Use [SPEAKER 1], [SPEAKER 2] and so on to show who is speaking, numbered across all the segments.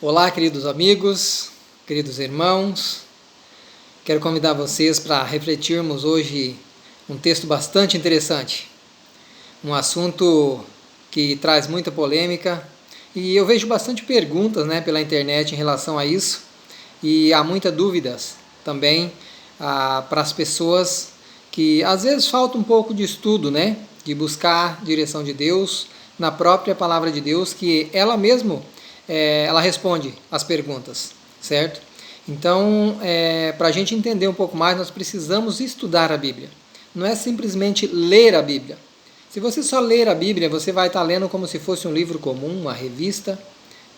[SPEAKER 1] Olá, queridos amigos, queridos irmãos. Quero convidar vocês para refletirmos hoje um texto bastante interessante. Um assunto que traz muita polêmica e eu vejo bastante perguntas pela internet em relação a isso e há muitas dúvidas também para as pessoas que às vezes falta um pouco de estudo, de buscar a direção de Deus na própria palavra de Deus, que ela mesma ela responde as perguntas, certo? Então, para a gente entender um pouco mais, nós precisamos estudar a Bíblia. Não é simplesmente ler a Bíblia. Se você só ler a Bíblia, você vai estar lendo como se fosse um livro comum, uma revista,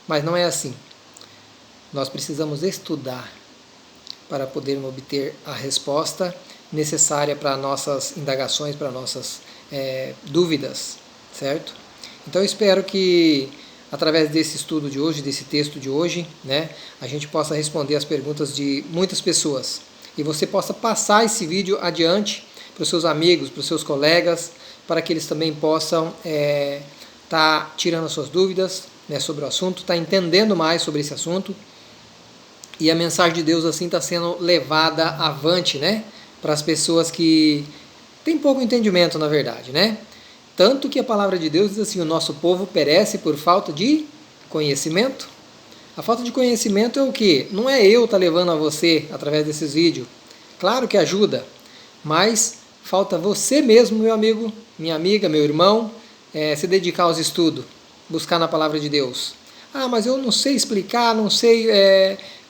[SPEAKER 1] mas não é assim. Nós precisamos estudar para podermos obter a resposta necessária para nossas indagações, para nossas dúvidas, certo? Então, eu espero que através desse estudo de hoje, desse texto de hoje, a gente possa responder as perguntas de muitas pessoas e você possa passar esse vídeo adiante para os seus amigos, para os seus colegas, para que eles também possam estar tirando as suas dúvidas sobre o assunto, estar entendendo mais sobre esse assunto e a mensagem de Deus assim está sendo levada avante, para as pessoas que têm pouco entendimento, na verdade, Tanto que a palavra de Deus diz assim, o nosso povo perece por falta de conhecimento. A falta de conhecimento é o quê? Não é eu estar levando a você através desses vídeos. Claro que ajuda, mas falta você mesmo, meu amigo, minha amiga, meu irmão, se dedicar aos estudos, buscar na palavra de Deus. Ah, mas eu não sei explicar, não sei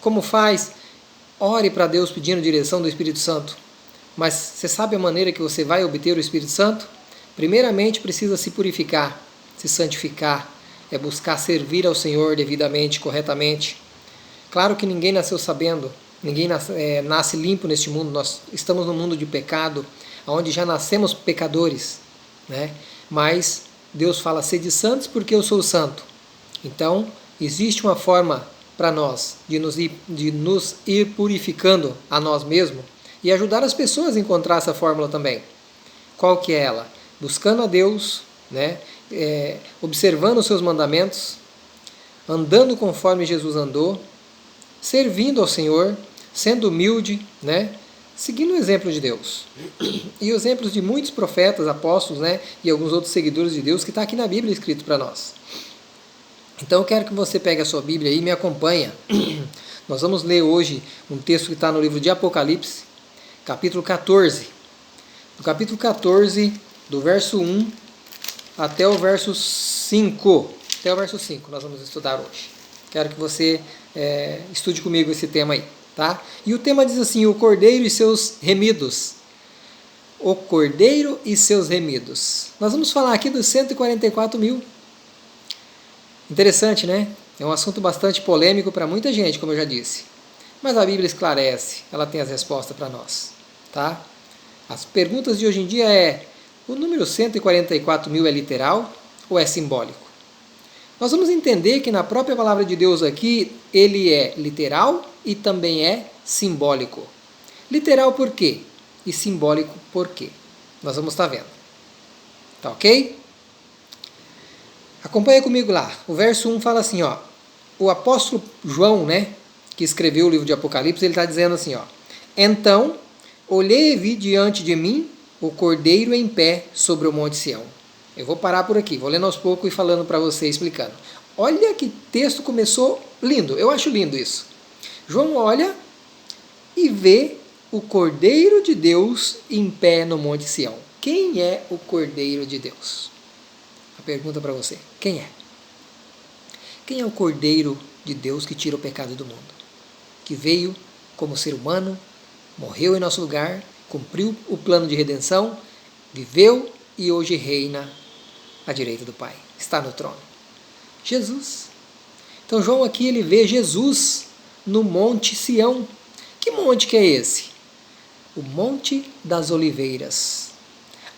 [SPEAKER 1] como faz. Ore para Deus pedindo direção do Espírito Santo. Mas você sabe a maneira que você vai obter o Espírito Santo? Primeiramente precisa se purificar, se santificar, buscar servir ao Senhor devidamente, corretamente. Claro que ninguém nasceu sabendo, ninguém nasce limpo neste mundo, nós estamos num mundo de pecado, onde já nascemos pecadores, Mas Deus fala, sede santos porque eu sou santo. Então, existe uma forma para nós de nos ir purificando a nós mesmos e ajudar as pessoas a encontrar essa fórmula também. Qual que é ela? Buscando a Deus, observando os seus mandamentos, andando conforme Jesus andou, servindo ao Senhor, sendo humilde, seguindo o exemplo de Deus. E os exemplos de muitos profetas, apóstolos, e alguns outros seguidores de Deus que está aqui na Bíblia escrito para nós. Então eu quero que você pegue a sua Bíblia e me acompanhe. Nós vamos ler hoje um texto que está no livro de Apocalipse, capítulo 14. No capítulo 14, do verso 1 até o verso 5. Até o verso 5 nós vamos estudar hoje. Quero que você estude comigo esse tema aí, tá? E o tema diz assim, o Cordeiro e seus remidos. O Cordeiro e seus remidos. Nós vamos falar aqui dos 144 mil. Interessante, É um assunto bastante polêmico para muita gente, como eu já disse. Mas a Bíblia esclarece, ela tem as respostas para nós, tá? As perguntas de hoje em dia o número 144 mil é literal ou é simbólico? Nós vamos entender que na própria palavra de Deus aqui, ele é literal e também é simbólico. Literal por quê? E simbólico por quê? Nós vamos estar vendo. Tá ok? Acompanha comigo lá. O verso 1 fala assim, o apóstolo João, que escreveu o livro de Apocalipse, ele está dizendo assim, então, olhei e vi diante de mim o Cordeiro em pé sobre o Monte Sião. Eu vou parar por aqui, vou lendo aos poucos e falando para você, explicando. Olha que texto começou lindo, eu acho lindo isso. João olha e vê o Cordeiro de Deus em pé no Monte Sião. Quem é o Cordeiro de Deus? A pergunta para você, quem é? Quem é o Cordeiro de Deus que tira o pecado do mundo? Que veio como ser humano, morreu em nosso lugar, cumpriu o plano de redenção, viveu e hoje reina à direita do Pai. Está no trono. Jesus. Então João aqui ele vê Jesus no Monte Sião. Que monte que é esse? O Monte das Oliveiras,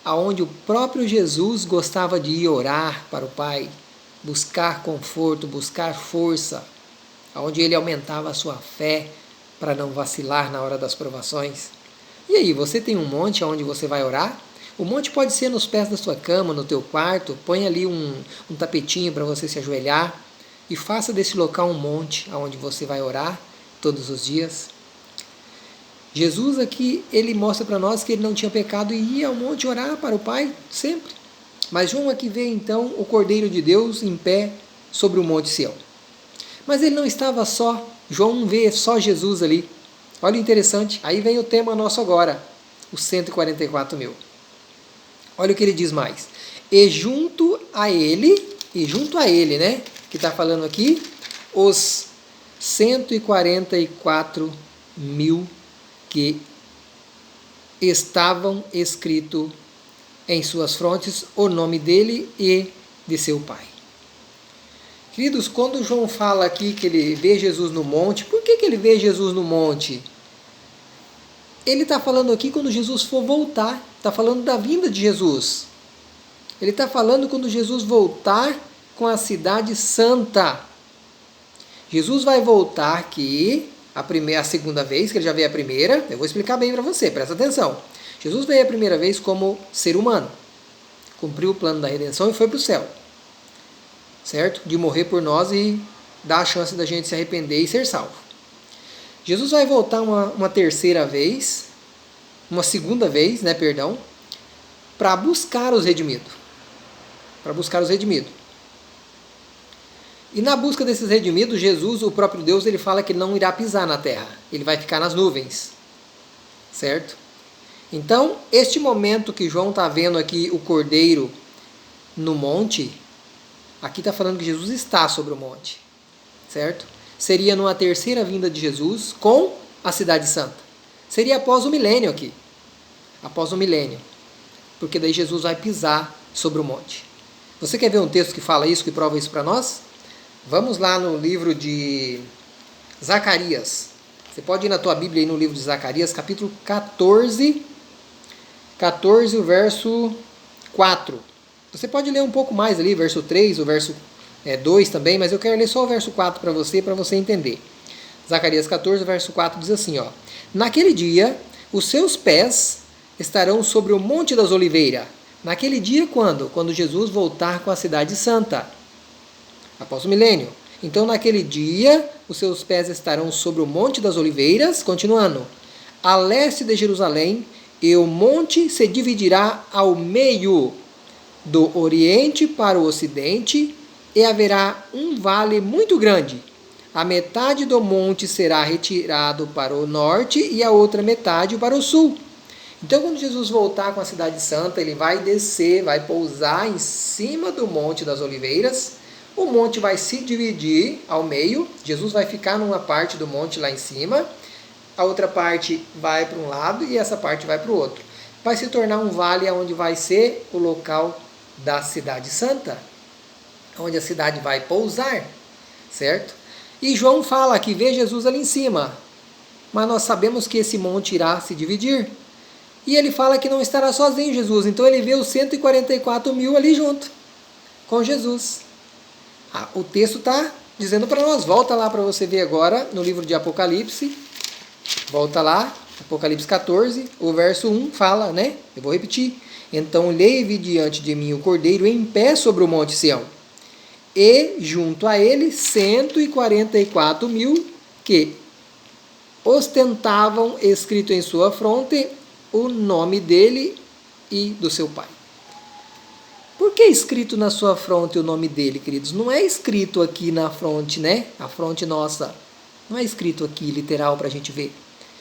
[SPEAKER 1] aonde o próprio Jesus gostava de ir orar para o Pai, buscar conforto, buscar força, aonde ele aumentava a sua fé para não vacilar na hora das provações. E aí, você tem um monte onde você vai orar? O monte pode ser nos pés da sua cama, no teu quarto, põe ali um tapetinho para você se ajoelhar, e faça desse local um monte onde você vai orar todos os dias. Jesus aqui, ele mostra para nós que ele não tinha pecado e ia ao monte orar para o Pai sempre. Mas João aqui vê então o Cordeiro de Deus em pé sobre o Monte Sião. Mas ele não estava só, João não vê só Jesus ali. Olha o interessante, aí vem o tema nosso agora, os 144.000. Olha o que ele diz mais. E junto a ele, né, que está falando aqui, os 144.000 que estavam escritos em suas frontes o nome dele e de seu pai. Queridos, quando João fala aqui que ele vê Jesus no monte, por que ele vê Jesus no monte? Ele está falando aqui quando Jesus for voltar, está falando da vinda de Jesus. Ele está falando quando Jesus voltar com a cidade santa. Jesus vai voltar aqui a segunda vez, que ele já veio a primeira. Eu vou explicar bem para você, presta atenção. Jesus veio a primeira vez como ser humano, cumpriu o plano da redenção e foi para o céu, certo? De morrer por nós e dar a chance da gente se arrepender e ser salvo. Jesus vai voltar uma terceira vez, uma segunda vez, para buscar os redimidos. E na busca desses redimidos, Jesus, o próprio Deus, ele fala que ele não irá pisar na terra, ele vai ficar nas nuvens, certo? Então, este momento que João está vendo aqui o Cordeiro no monte, aqui está falando que Jesus está sobre o monte, certo? Seria numa terceira vinda de Jesus com a cidade santa. Seria após o milênio aqui. Após o milênio. Porque daí Jesus vai pisar sobre o monte. Você quer ver um texto que fala isso, que prova isso para nós? Vamos lá no livro de Zacarias. Você pode ir na tua Bíblia aí no livro de Zacarias, capítulo 14, o verso 4. Você pode ler um pouco mais ali, verso 3, o verso 2 também, mas eu quero ler só o verso 4 para você entender. Zacarias 14, verso 4 diz assim, ó: Naquele dia, os seus pés estarão sobre o Monte das Oliveiras. Naquele dia quando? Quando Jesus voltar com a cidade santa, após o milênio. Então, naquele dia, os seus pés estarão sobre o Monte das Oliveiras, continuando, a leste de Jerusalém, e o monte se dividirá ao meio, do oriente para o ocidente, e haverá um vale muito grande. A metade do monte será retirado para o norte e a outra metade para o sul. Então, quando Jesus voltar com a cidade santa, ele vai descer, vai pousar em cima do Monte das Oliveiras. O monte vai se dividir ao meio. Jesus vai ficar numa parte do monte lá em cima. A outra parte vai para um lado e essa parte vai para o outro. Vai se tornar um vale onde vai ser o local da cidade santa, onde a cidade vai pousar, certo? E João fala que vê Jesus ali em cima, mas nós sabemos que esse monte irá se dividir. E ele fala que não estará sozinho Jesus, então ele vê os 144.000 ali junto, com Jesus. O texto está dizendo para nós, volta lá para você ver agora, no livro de Apocalipse, volta lá, Apocalipse 14, o verso 1 fala, né? Eu vou repetir. Então leve diante de mim o Cordeiro em pé sobre o Monte Sião, e junto a ele 144.000 que ostentavam escrito em sua fronte o nome dele e do seu pai. Por que escrito na sua fronte o nome dele, queridos? Não é escrito aqui na fronte, né? A fronte nossa. Não é escrito aqui, literal, para a gente ver.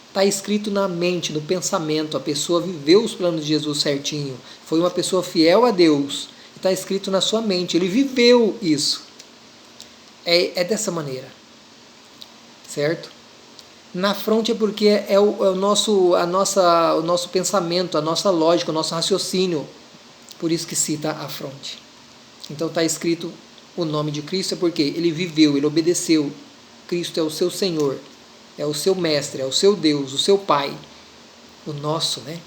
[SPEAKER 1] Está escrito na mente, no pensamento. A pessoa viveu os planos de Jesus certinho. Foi uma pessoa fiel a Deus. Está escrito na sua mente. Ele viveu isso. É dessa maneira. Certo? Na fronte é porque é o nosso pensamento, a nossa lógica, o nosso raciocínio. Por isso que cita a fronte. Então está escrito o nome de Cristo, é porque ele viveu, ele obedeceu. Cristo é o seu Senhor, é o seu Mestre, é o seu Deus, o seu Pai. O nosso, né?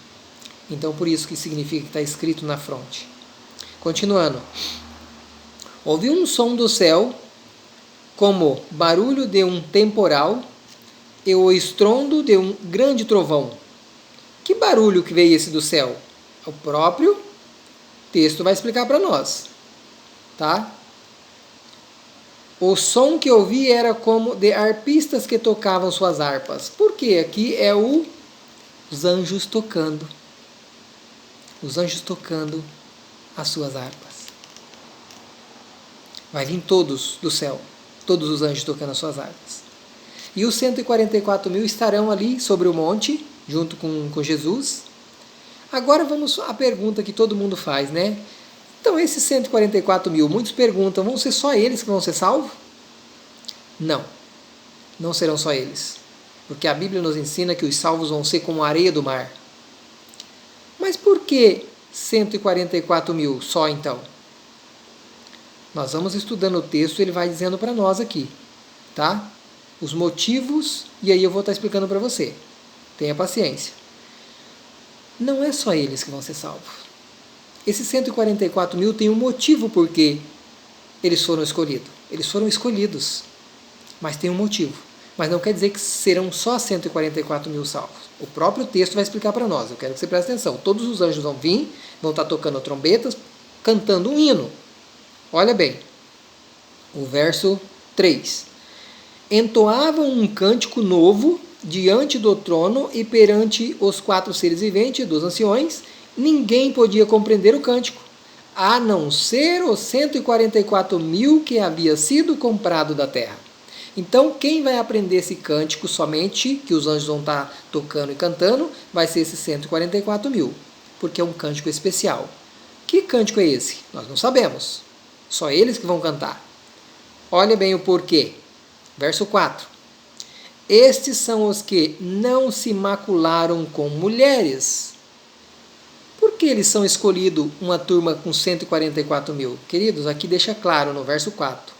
[SPEAKER 1] Então por isso que significa que está escrito na fronte. Continuando. Ouvi um som do céu, como barulho de um temporal, e o estrondo de um grande trovão. Que barulho que veio esse do céu? O próprio texto vai explicar para nós, tá? O som que ouvi era como de arpistas que tocavam suas harpas. Por quê? Aqui é os anjos tocando. Os anjos tocando as suas harpas. Vai vir todos do céu, todos os anjos tocando as suas harpas. E os 144 mil estarão ali sobre o monte, junto com Jesus. Agora vamos à pergunta que todo mundo faz, né? Então esses 144 mil, muitos perguntam, vão ser só eles que vão ser salvos? Não, não serão só eles. Porque a Bíblia nos ensina que os salvos vão ser como a areia do mar. Mas por que 144 mil só então? Nós vamos estudando o texto e ele vai dizendo para nós aqui, tá? Os motivos, e aí eu vou estar explicando para você. Tenha paciência. Não é só eles que vão ser salvos. Esses 144 mil tem um motivo por que eles foram escolhidos. Eles foram escolhidos, mas tem um motivo. Mas não quer dizer que serão só 144 mil salvos. O próprio texto vai explicar para nós. Eu quero que você preste atenção. Todos os anjos vão vir, vão estar tocando trombetas, cantando um hino. Olha bem, o verso 3. Entoavam um cântico novo diante do trono e perante os 4 seres viventes dos anciões. Ninguém podia compreender o cântico, a não ser os 144 mil que havia sido comprado da terra. Então, quem vai aprender esse cântico somente, que os anjos vão estar tocando e cantando, vai ser esses 144 mil, porque é um cântico especial. Que cântico é esse? Nós não sabemos. Só eles que vão cantar. Olha bem o porquê. Verso 4. Estes são os que não se macularam com mulheres. Por que eles são escolhidos uma turma com 144 mil? Queridos, aqui deixa claro no verso 4.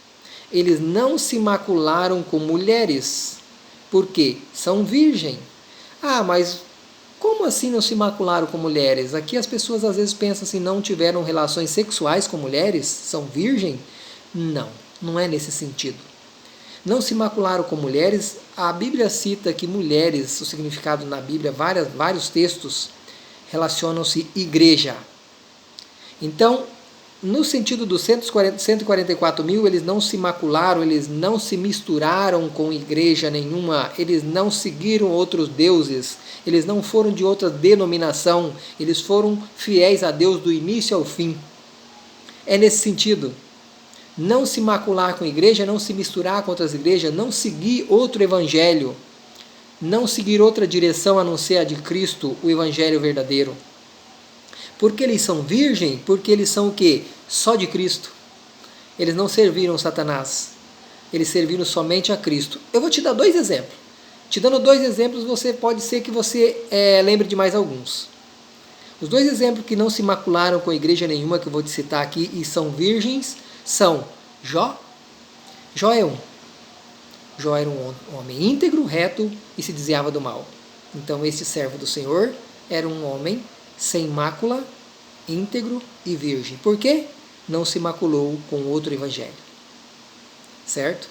[SPEAKER 1] Eles não se macularam com mulheres. Por quê? São virgem. Ah, mas como assim não se macularam com mulheres? Aqui as pessoas às vezes pensam assim, não tiveram relações sexuais com mulheres? São virgem? Não, não é nesse sentido. Não se macularam com mulheres. A Bíblia cita que mulheres, o significado na Bíblia, vários textos relacionam-se igreja. Então, no sentido dos 144 mil, eles não se macularam, eles não se misturaram com igreja nenhuma, eles não seguiram outros deuses, eles não foram de outra denominação, eles foram fiéis a Deus do início ao fim. É nesse sentido. Não se macular com a igreja, não se misturar com outras igrejas, não seguir outro evangelho, não seguir outra direção a não ser a de Cristo, o evangelho verdadeiro. Porque eles são virgem? Porque eles são o quê? Só de Cristo. Eles não serviram Satanás. Eles serviram somente a Cristo. Eu vou te dar 2 exemplos. Te dando 2 exemplos, pode ser que você lembre de mais alguns. Os 2 exemplos que não se macularam com igreja nenhuma, que eu vou te citar aqui, e são virgens, são Jó. Jó é um. Jó era um homem íntegro, reto e se desviava do mal. Então este servo do Senhor era um homem sem mácula, íntegro e virgem. Por quê? Não se maculou com outro evangelho. Certo?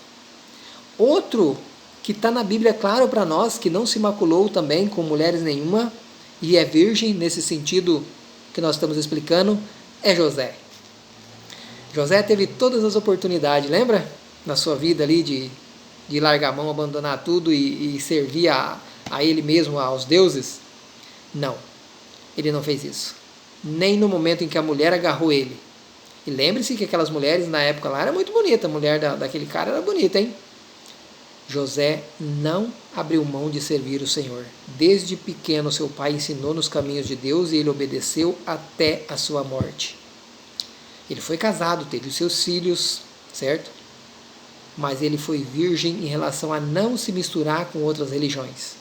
[SPEAKER 1] Outro que está na Bíblia claro para nós, que não se maculou também com mulheres nenhuma, e é virgem nesse sentido que nós estamos explicando, é José. José teve todas as oportunidades, lembra? Na sua vida ali de largar a mão, abandonar tudo e servir a ele mesmo, aos deuses. Não. Ele não fez isso. Nem no momento em que a mulher agarrou ele. E lembre-se que aquelas mulheres na época lá era muito bonita. A mulher daquele cara era bonita, hein? José não abriu mão de servir o Senhor. Desde pequeno seu pai ensinou nos caminhos de Deus e ele obedeceu até a sua morte. Ele foi casado, teve os seus filhos, certo? Mas ele foi virgem em relação a não se misturar com outras religiões.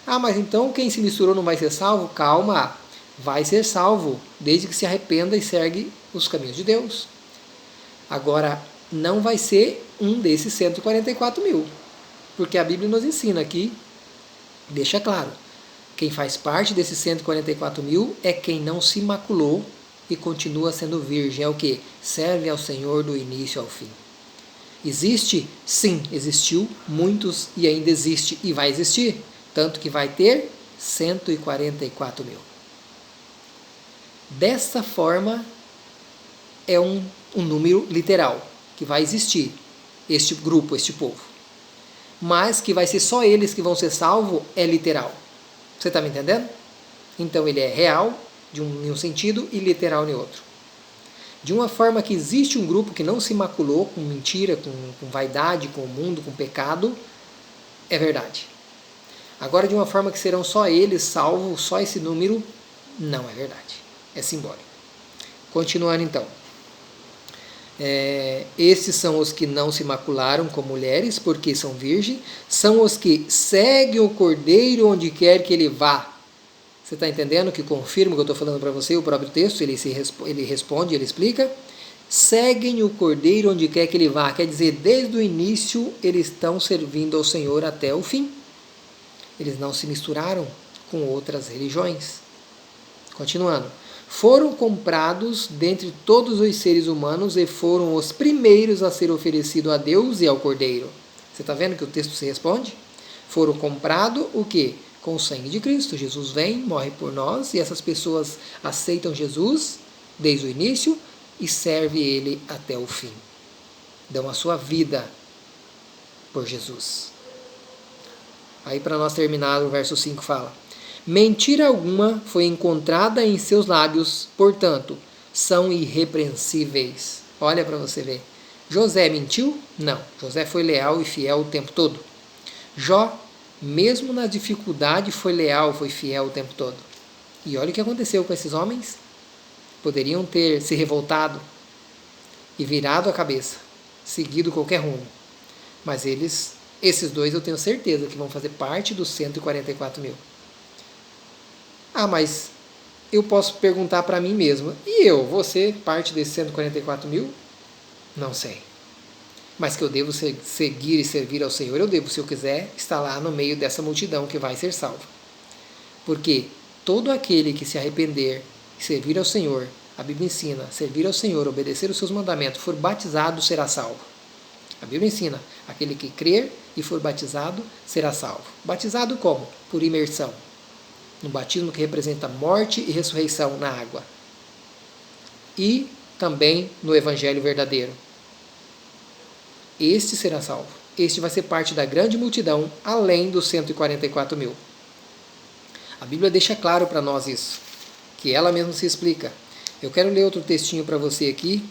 [SPEAKER 1] Ah, mas então quem se misturou não vai ser salvo? Calma, vai ser salvo, desde que se arrependa e segue os caminhos de Deus. Agora, não vai ser um desses 144 mil, porque a Bíblia nos ensina aqui, deixa claro, quem faz parte desses 144 mil é quem não se maculou e continua sendo virgem. É o que? Serve ao Senhor do início ao fim. Existe? Sim, existiu, muitos e ainda existe e vai existir. Tanto que vai ter 144 mil. Dessa forma, é um número literal, que vai existir. este grupo, este povo. Mas que vai ser só eles que vão ser salvos é literal. Você está me entendendo? Então ele é real em um sentido e literal em outro. De uma forma que existe um grupo que não se maculou com mentira, com vaidade, com o mundo, com pecado, é verdade. Agora, de uma forma que serão só eles salvos, só esse número, não é verdade. É simbólico. Continuando então. Esses são os que não se macularam com mulheres, porque são virgens, são os que seguem o Cordeiro onde quer que ele vá. Você está entendendo que confirma o que eu estou falando para você, o próprio texto, ele responde, ele explica. Seguem o Cordeiro onde quer que ele vá, quer dizer, desde o início eles estão servindo ao Senhor até o fim. Eles não se misturaram com outras religiões. Continuando. Foram comprados dentre todos os seres humanos e foram os primeiros a ser oferecidos a Deus e ao Cordeiro. Você está vendo que o texto se responde? Foram comprados o quê? Com o sangue de Cristo. Jesus vem, morre por nós e essas pessoas aceitam Jesus desde o início e servem Ele até o fim. Dão a sua vida por Jesus. Aí para nós terminar, o verso 5 fala: mentira alguma foi encontrada em seus lábios, portanto, são irrepreensíveis. Olha para você ver. José mentiu? Não. José foi leal e fiel o tempo todo. Jó, mesmo na dificuldade, foi leal, foi fiel o tempo todo. E olha o que aconteceu com esses homens. Poderiam ter se revoltado e virado a cabeça, seguido qualquer rumo. Mas esses dois eu tenho certeza que vão fazer parte dos 144 mil. Ah, mas eu posso perguntar para mim mesmo, e eu, vou ser parte desses 144 mil? Não sei. Mas que eu devo seguir e servir ao Senhor, eu devo, se eu quiser, estar lá no meio dessa multidão que vai ser salva. Porque todo aquele que se arrepender e servir ao Senhor, a Bíblia ensina, servir ao Senhor, obedecer os seus mandamentos, for batizado, será salvo. A Bíblia ensina, aquele que crer e for batizado, será salvo. Batizado como? Por imersão. Um batismo que representa morte e ressurreição na água. E também no Evangelho verdadeiro. Este será salvo. Este vai ser parte da grande multidão, além dos 144 mil. A Bíblia deixa claro para nós isso, que ela mesma se explica. Eu quero ler outro textinho para você aqui,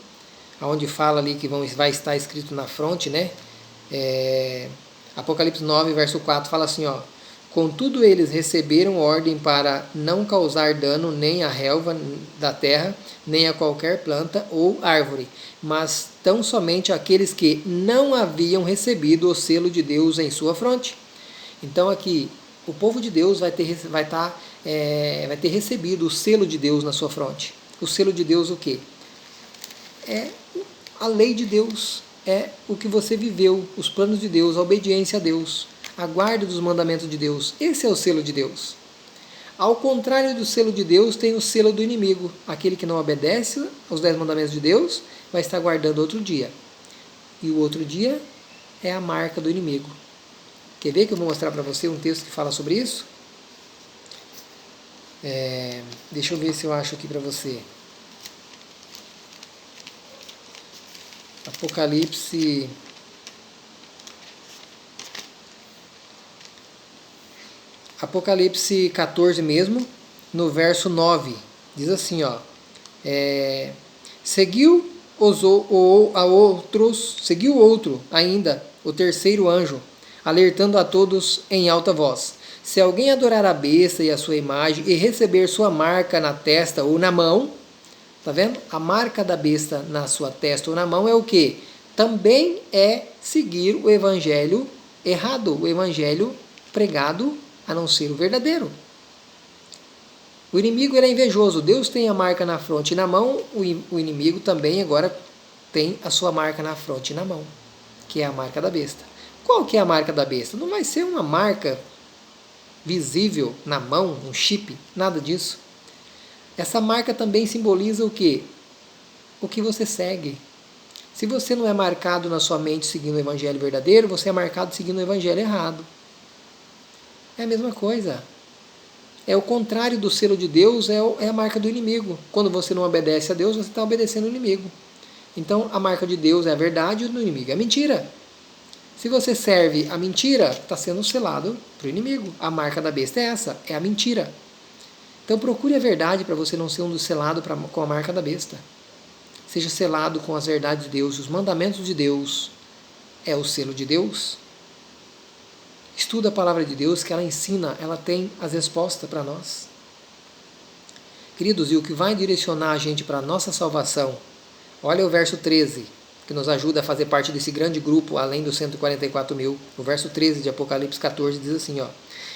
[SPEAKER 1] onde fala ali que vai estar escrito na fronte, né? Apocalipse 9, verso 4, fala assim, ó: contudo eles receberam ordem para não causar dano nem à relva da terra, nem a qualquer planta ou árvore, mas tão somente aqueles que não haviam recebido o selo de Deus em sua fronte. Então aqui, o povo de Deus vai ter recebido o selo de Deus na sua fronte. O selo de Deus o quê? É a lei de Deus, é o que você viveu, os planos de Deus, a obediência a Deus, a guarda dos mandamentos de Deus. Esse é o selo de Deus. Ao contrário do selo de Deus, tem o selo do inimigo. Aquele que não obedece aos 10 mandamentos de Deus vai estar guardando outro dia. E o outro dia é a marca do inimigo. Quer ver que eu vou mostrar para você um texto que fala sobre isso? Deixa eu ver se eu acho aqui para você. Apocalipse 14 mesmo, no verso 9, diz assim, ó: seguiu outro ainda, o terceiro anjo, alertando a todos em alta voz: se alguém adorar a besta e a sua imagem e receber sua marca na testa ou na mão, tá vendo? A marca da besta na sua testa ou na mão é o quê? Também é seguir o evangelho errado, o evangelho pregado a não ser o verdadeiro. O inimigo era invejoso. Deus tem a marca na fronte e na mão, o inimigo também agora tem a sua marca na fronte e na mão, que é a marca da besta. Qual que é a marca da besta? Não vai ser uma marca visível na mão, um chip, nada disso. Essa marca também simboliza o quê? O que você segue. Se você não é marcado na sua mente seguindo o evangelho verdadeiro, você é marcado seguindo o evangelho errado. É a mesma coisa. É o contrário do selo de Deus, é a marca do inimigo. Quando você não obedece a Deus, você está obedecendo o inimigo. Então, a marca de Deus é a verdade e o do inimigo é a mentira. Se você serve a mentira, está sendo selado para o inimigo. A marca da besta é essa, é a mentira. Então procure a verdade para você não ser um dos selados com a marca da besta. Seja selado com as verdades de Deus, os mandamentos de Deus. É o selo de Deus. Estuda a palavra de Deus, que ela ensina, ela tem as respostas para nós. Queridos, e o que vai direcionar a gente para a nossa salvação? Olha o verso 13, que nos ajuda a fazer parte desse grande grupo, além dos 144 mil. O verso 13 de Apocalipse 14 diz assim, ó: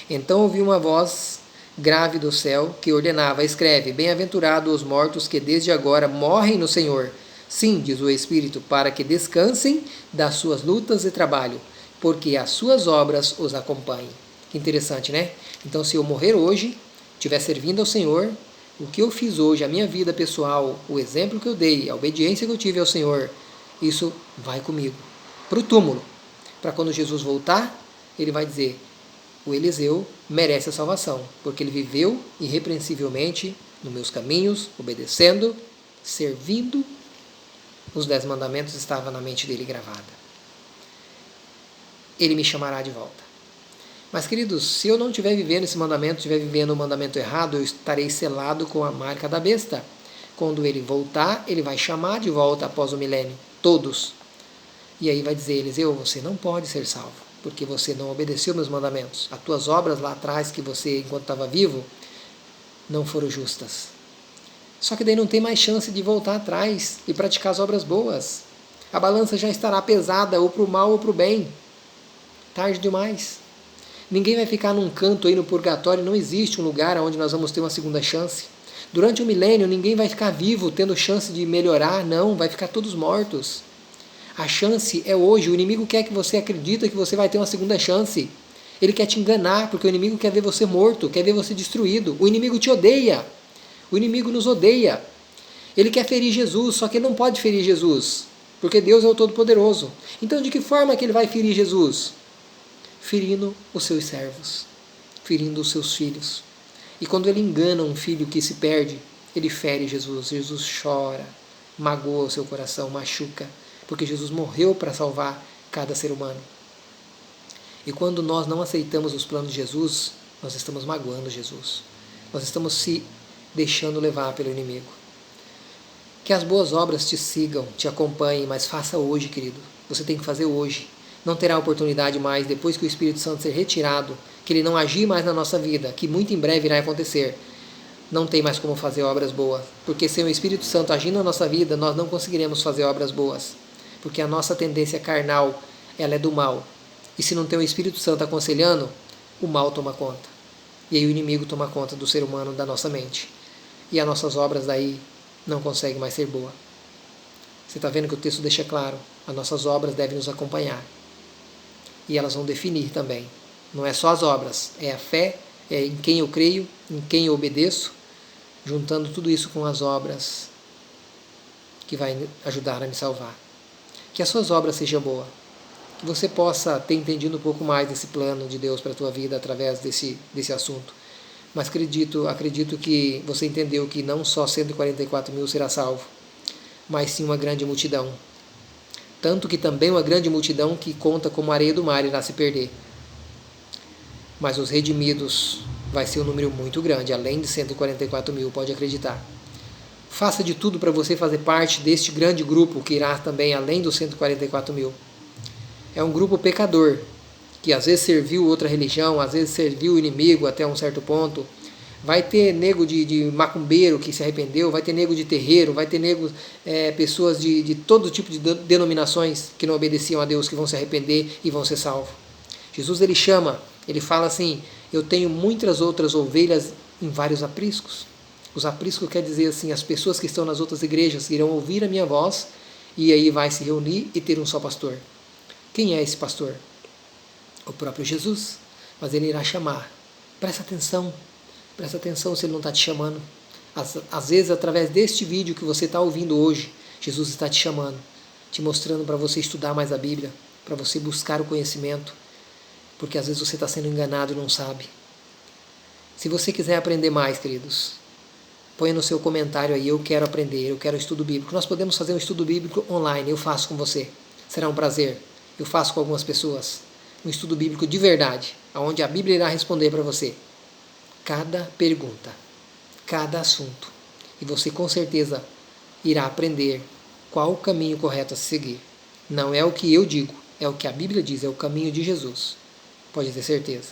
[SPEAKER 1] Então ouvi uma voz grave do céu que ordenava, escreve, bem-aventurado os mortos que desde agora morrem no Senhor. Sim, diz o Espírito, para que descansem das suas lutas e trabalho, porque as suas obras os acompanhem. Que interessante, né? Então, se eu morrer hoje, estiver servindo ao Senhor, o que eu fiz hoje, a minha vida pessoal, o exemplo que eu dei, a obediência que eu tive ao Senhor, isso vai comigo para o túmulo. Para quando Jesus voltar, ele vai dizer, o Eliseu merece a salvação, porque ele viveu irrepreensivelmente nos meus caminhos, obedecendo, servindo. Os 10 mandamentos estavam na mente dele gravada. Ele me chamará de volta. Mas, queridos, se eu não estiver vivendo esse mandamento, estiver vivendo o mandamento errado, eu estarei selado com a marca da besta. Quando ele voltar, ele vai chamar de volta após o milênio, todos. E aí vai dizer, Eliseu, você não pode ser salvo, porque você não obedeceu meus mandamentos. As tuas obras lá atrás, que você, enquanto estava vivo, não foram justas. Só que daí não tem mais chance de voltar atrás e praticar as obras boas. A balança já estará pesada, ou para o mal ou para o bem. Tarde demais. Ninguém vai ficar num canto aí no purgatório, não existe um lugar onde nós vamos ter uma segunda chance. Durante o milênio, ninguém vai ficar vivo, tendo chance de melhorar, não, vai ficar todos mortos. A chance é hoje, o inimigo quer que você acredite que você vai ter uma segunda chance. Ele quer te enganar, porque o inimigo quer ver você morto, quer ver você destruído. O inimigo te odeia, o inimigo nos odeia. Ele quer ferir Jesus, só que ele não pode ferir Jesus, porque Deus é o Todo-Poderoso. Então de que forma que ele vai ferir Jesus? Ferindo os seus servos, ferindo os seus filhos. E quando ele engana um filho que se perde, ele fere Jesus. Jesus chora, magoa o seu coração, machuca, porque Jesus morreu para salvar cada ser humano. E quando nós não aceitamos os planos de Jesus, nós estamos magoando Jesus. Nós estamos se deixando levar pelo inimigo. Que as boas obras te sigam, te acompanhem, mas faça hoje, querido. Você tem que fazer hoje. Não terá oportunidade mais, depois que o Espírito Santo ser retirado, que ele não agir mais na nossa vida, que muito em breve irá acontecer. Não tem mais como fazer obras boas, porque sem o Espírito Santo agindo na nossa vida, nós não conseguiremos fazer obras boas, porque a nossa tendência carnal, ela é do mal. E se não tem o Espírito Santo aconselhando, o mal toma conta. E aí o inimigo toma conta do ser humano, da nossa mente. E as nossas obras daí não conseguem mais ser boas. Você está vendo que o texto deixa claro, as nossas obras devem nos acompanhar. E elas vão definir também. Não é só as obras, é a fé, é em quem eu creio, em quem eu obedeço, juntando tudo isso com as obras que vai ajudar a me salvar. Que as suas obras sejam boas, que você possa ter entendido um pouco mais desse plano de Deus para a tua vida através desse assunto. Mas acredito que você entendeu que não só 144 mil será salvo, mas sim uma grande multidão. Tanto que também uma grande multidão que conta como a areia do mar irá se perder. Mas os redimidos vai ser um número muito grande, além de 144 mil, pode acreditar. Faça de tudo para você fazer parte deste grande grupo que irá também além dos 144 mil. É um grupo pecador, que às vezes serviu outra religião, às vezes serviu o inimigo até um certo ponto. Vai ter nego de macumbeiro que se arrependeu, vai ter nego de terreiro, vai ter nego, pessoas de todo tipo de denominações que não obedeciam a Deus, que vão se arrepender e vão ser salvos. Jesus ele chama, ele fala assim, eu tenho muitas outras ovelhas em vários apriscos. Os apriscos quer dizer assim, as pessoas que estão nas outras igrejas irão ouvir a minha voz e aí vai se reunir e ter um só pastor. Quem é esse pastor? O próprio Jesus, mas ele irá chamar. Presta atenção se ele não está te chamando. Às vezes, através deste vídeo que você está ouvindo hoje, Jesus está te chamando, te mostrando para você estudar mais a Bíblia, para você buscar o conhecimento, porque às vezes você está sendo enganado e não sabe. Se você quiser aprender mais, queridos, põe no seu comentário aí, eu quero aprender, eu quero estudo bíblico. Nós podemos fazer um estudo bíblico online, eu faço com você. Será um prazer. eu faço com algumas pessoas um estudo bíblico de verdade, onde a Bíblia irá responder para você cada pergunta, cada assunto. E você com certeza irá aprender qual o caminho correto a seguir. Não é o que eu digo, é o que a Bíblia diz, é o caminho de Jesus. Pode ter certeza.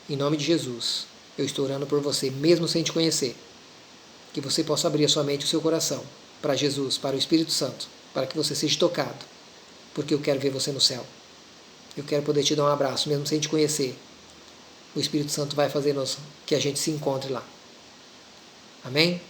[SPEAKER 1] Em nome de Jesus, eu estou orando por você, mesmo sem te conhecer. Que você possa abrir a sua mente e o seu coração para Jesus, para o Espírito Santo, para que você seja tocado, porque eu quero ver você no céu. Eu quero poder te dar um abraço, mesmo sem te conhecer. O Espírito Santo vai fazer que a gente se encontre lá. Amém?